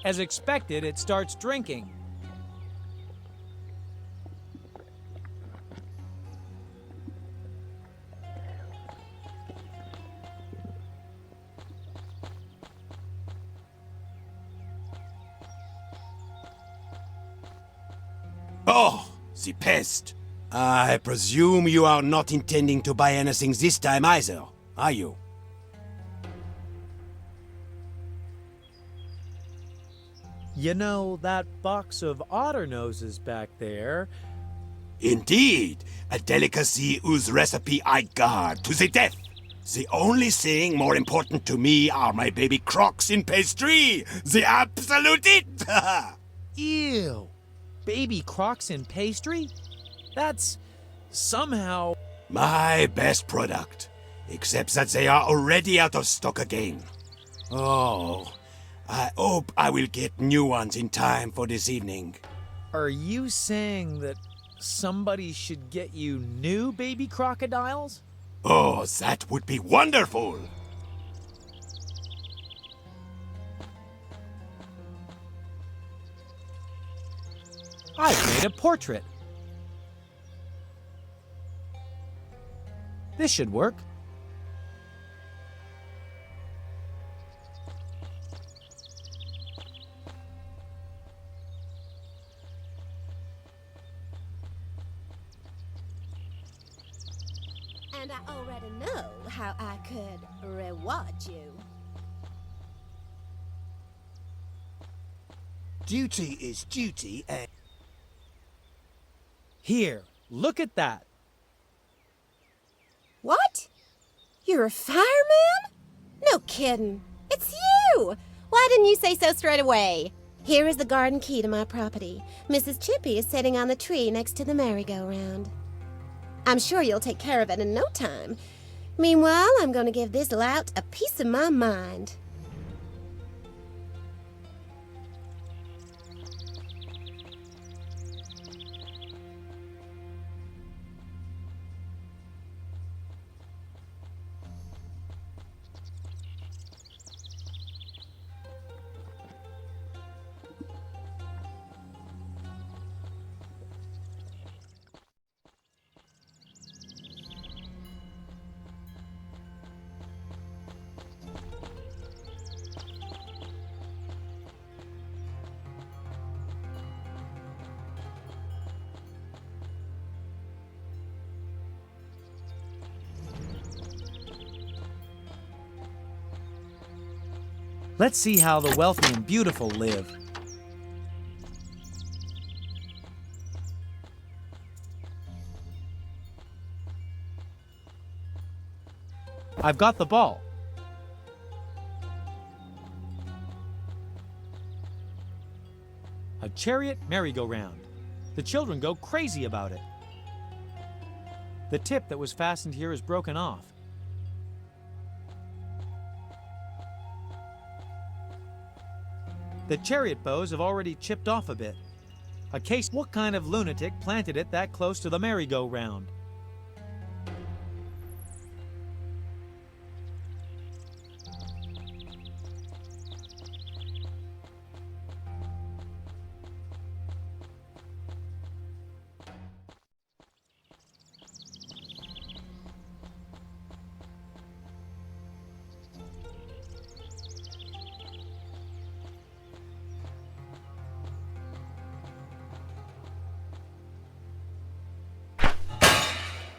As expected, it starts drinking. Oh, the pest. I presume you are not intending to buy anything this time either, are you? You know, that box of otter noses back there. Indeed, a delicacy whose recipe I guard to the death. The only thing more important to me are my baby crocs in pastry. The absolute it! Ew! Baby crocs in pastry? That's somehow... My best product. Except that they are already out of stock again. Oh, I hope I will get new ones in time for this evening. Are you saying that somebody should get you new baby crocodiles? Oh, that would be wonderful! I've made a portrait. This should work. And I already know how I could reward you. Duty is duty and... Here, look at that. What? You're a fireman? No kidding. It's you! Why didn't you say so straight away? Here is the garden key to my property. Mrs. Chippy is sitting on the tree next to the merry-go-round. I'm sure you'll take care of it in no time. Meanwhile, I'm going to give this lout a piece of my mind. Let's see how the wealthy and beautiful live. I've got the ball. A chariot merry-go-round. The children go crazy about it. The tip that was fastened here is broken off. The chariot bows have already chipped off a bit. A case. What kind of lunatic planted it that close to the merry-go-round?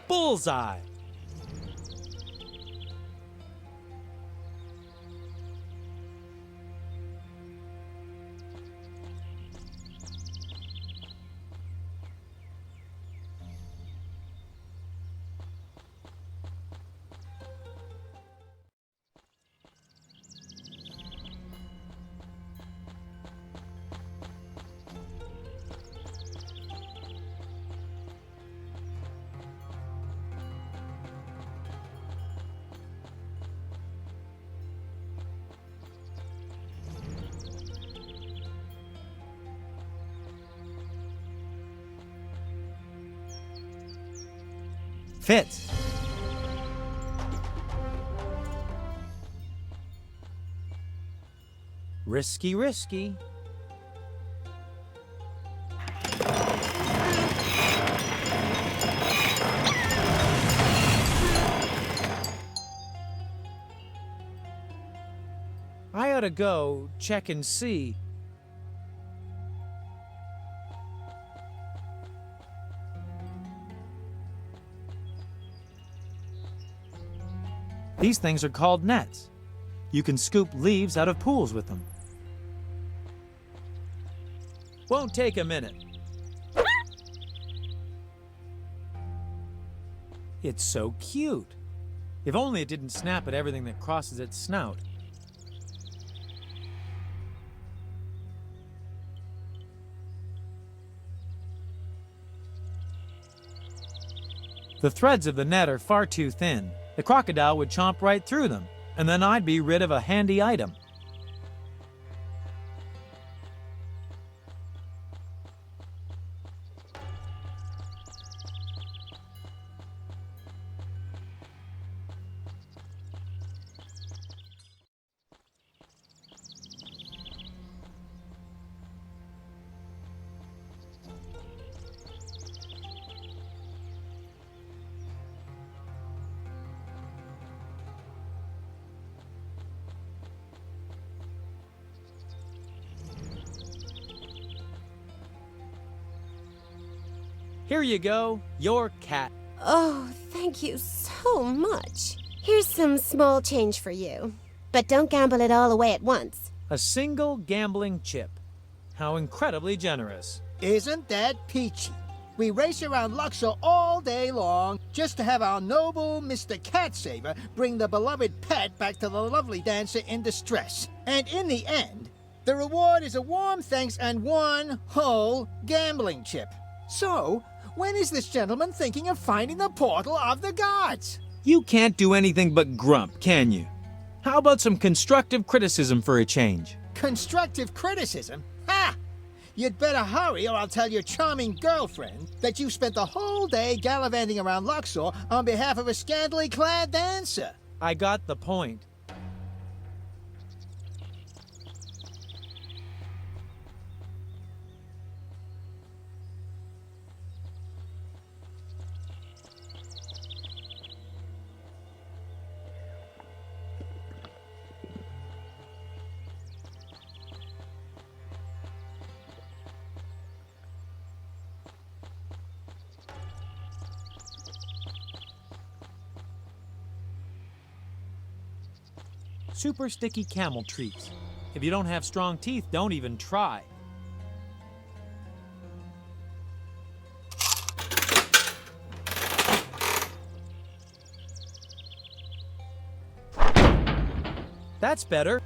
Bullseye! Fits. Risky, risky. ought to go check and see. These things are called nets. You can scoop leaves out of pools with them. Won't take a minute. It's so cute. If only it didn't snap at everything that crosses its snout. The threads of the net are far too thin. The crocodile would chomp right through them, and then I'd be rid of a handy item. Here you go, your cat. Oh, thank you so much. Here's some small change for you. But don't gamble it all away at once. A single gambling chip. How incredibly generous. Isn't that peachy? We race around Luxor all day long just to have our noble Mr. Cat Saver bring the beloved pet back to the lovely dancer in distress. And in the end, the reward is a warm thanks and one whole gambling chip. So, when is this gentleman thinking of finding the portal of the gods? You can't do anything but grump, can you? How about some constructive criticism for a change? Constructive criticism? Ha! You'd better hurry or I'll tell your charming girlfriend that you spent the whole day gallivanting around Luxor on behalf of a scantily clad dancer. I got the point. Super sticky camel treats. If you don't have strong teeth, don't even try. That's better.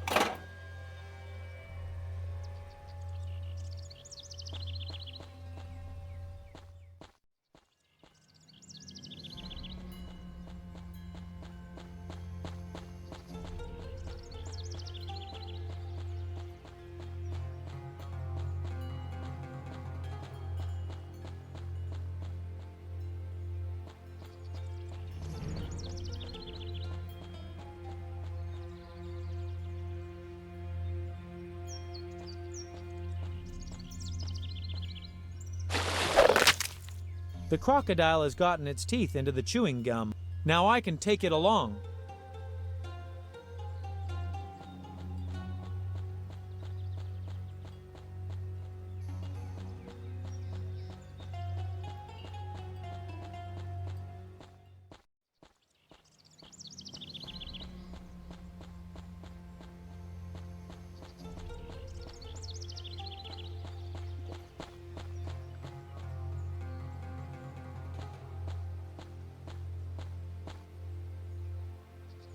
The crocodile has gotten its teeth into the chewing gum. Now I can take it along.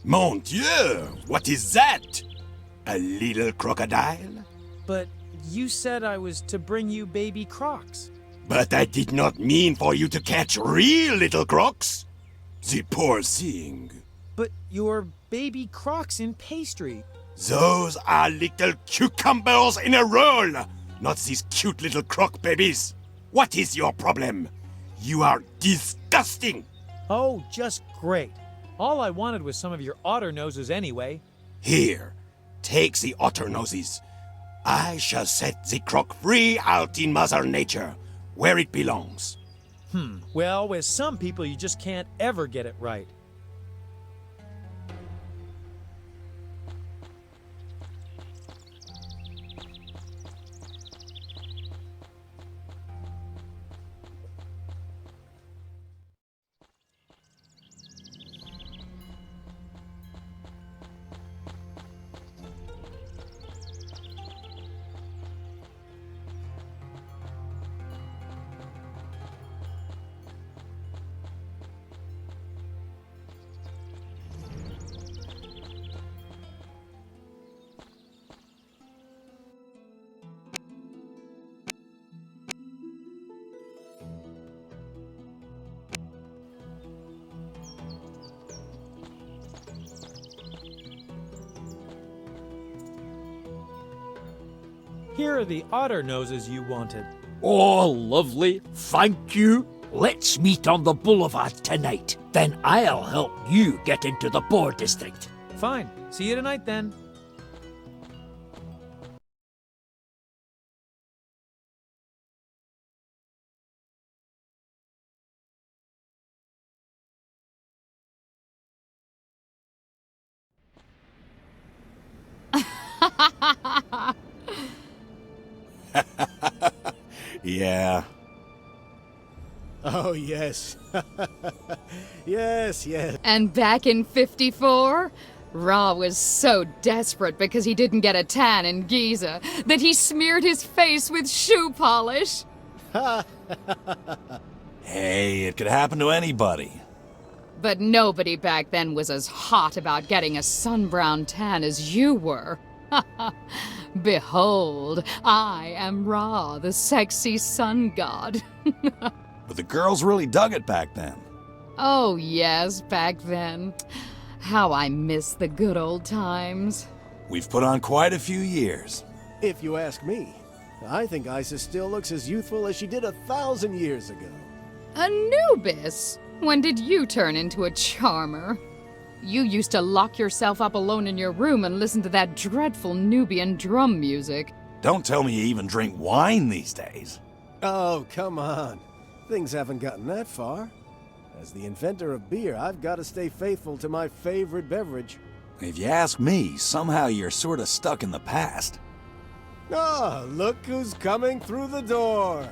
Mon Dieu! What is that? A little crocodile? But you said I was to bring you baby crocs. But I did not mean for you to catch real little crocs. The poor thing. But your baby crocs in pastry. Those are little cucumbers in a roll, not these cute little croc babies. What is your problem? You are disgusting. Oh, just great. All I wanted was some of your otter noses anyway. Here, take the otter noses. I shall set the croc free out in Mother Nature, where it belongs. Well, with some people you just can't ever get it right. Here are the otter noses you wanted. Oh, lovely. Thank you. Let's meet on the boulevard tonight. Then I'll help you get into the poor district. Fine. See you tonight then. Yeah. Oh, yes. yes. And back in '54, Ra was so desperate because he didn't get a tan in Giza that he smeared his face with shoe polish. Hey, it could happen to anybody. But nobody back then was as hot about getting a sun-brown tan as you were. Behold, I am Ra, the sexy sun god. But the girls really dug it back then. Oh, yes, back then. How I miss the good old times. We've put on quite a few years. If you ask me, I think Isis still looks as youthful as she did 1,000 years ago. Anubis, when did you turn into a charmer? You used to lock yourself up alone in your room and listen to that dreadful Nubian drum music. Don't tell me you even drink wine these days. Oh, come on. Things haven't gotten that far. As the inventor of beer, I've got to stay faithful to my favorite beverage. If you ask me, somehow you're sort of stuck in the past. Oh, look who's coming through the door.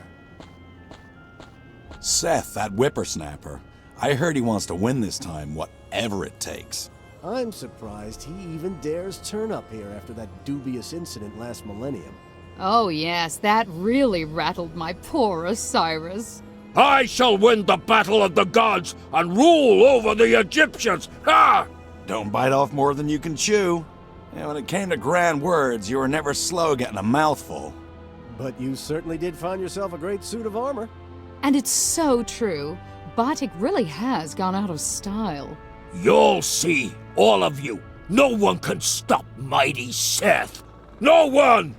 Seth, that whippersnapper. I heard he wants to win this time, whatever it takes. I'm surprised he even dares turn up here after that dubious incident last millennium. Oh, yes, that really rattled my poor Osiris. I shall win the battle of the gods and rule over the Egyptians. Ha! Don't bite off more than you can chew. And when it came to grand words, you were never slow getting a mouthful. But you certainly did find yourself a great suit of armor. And it's so true. Batik really has gone out of style. You'll see, all of you. No one can stop mighty Seth. No one!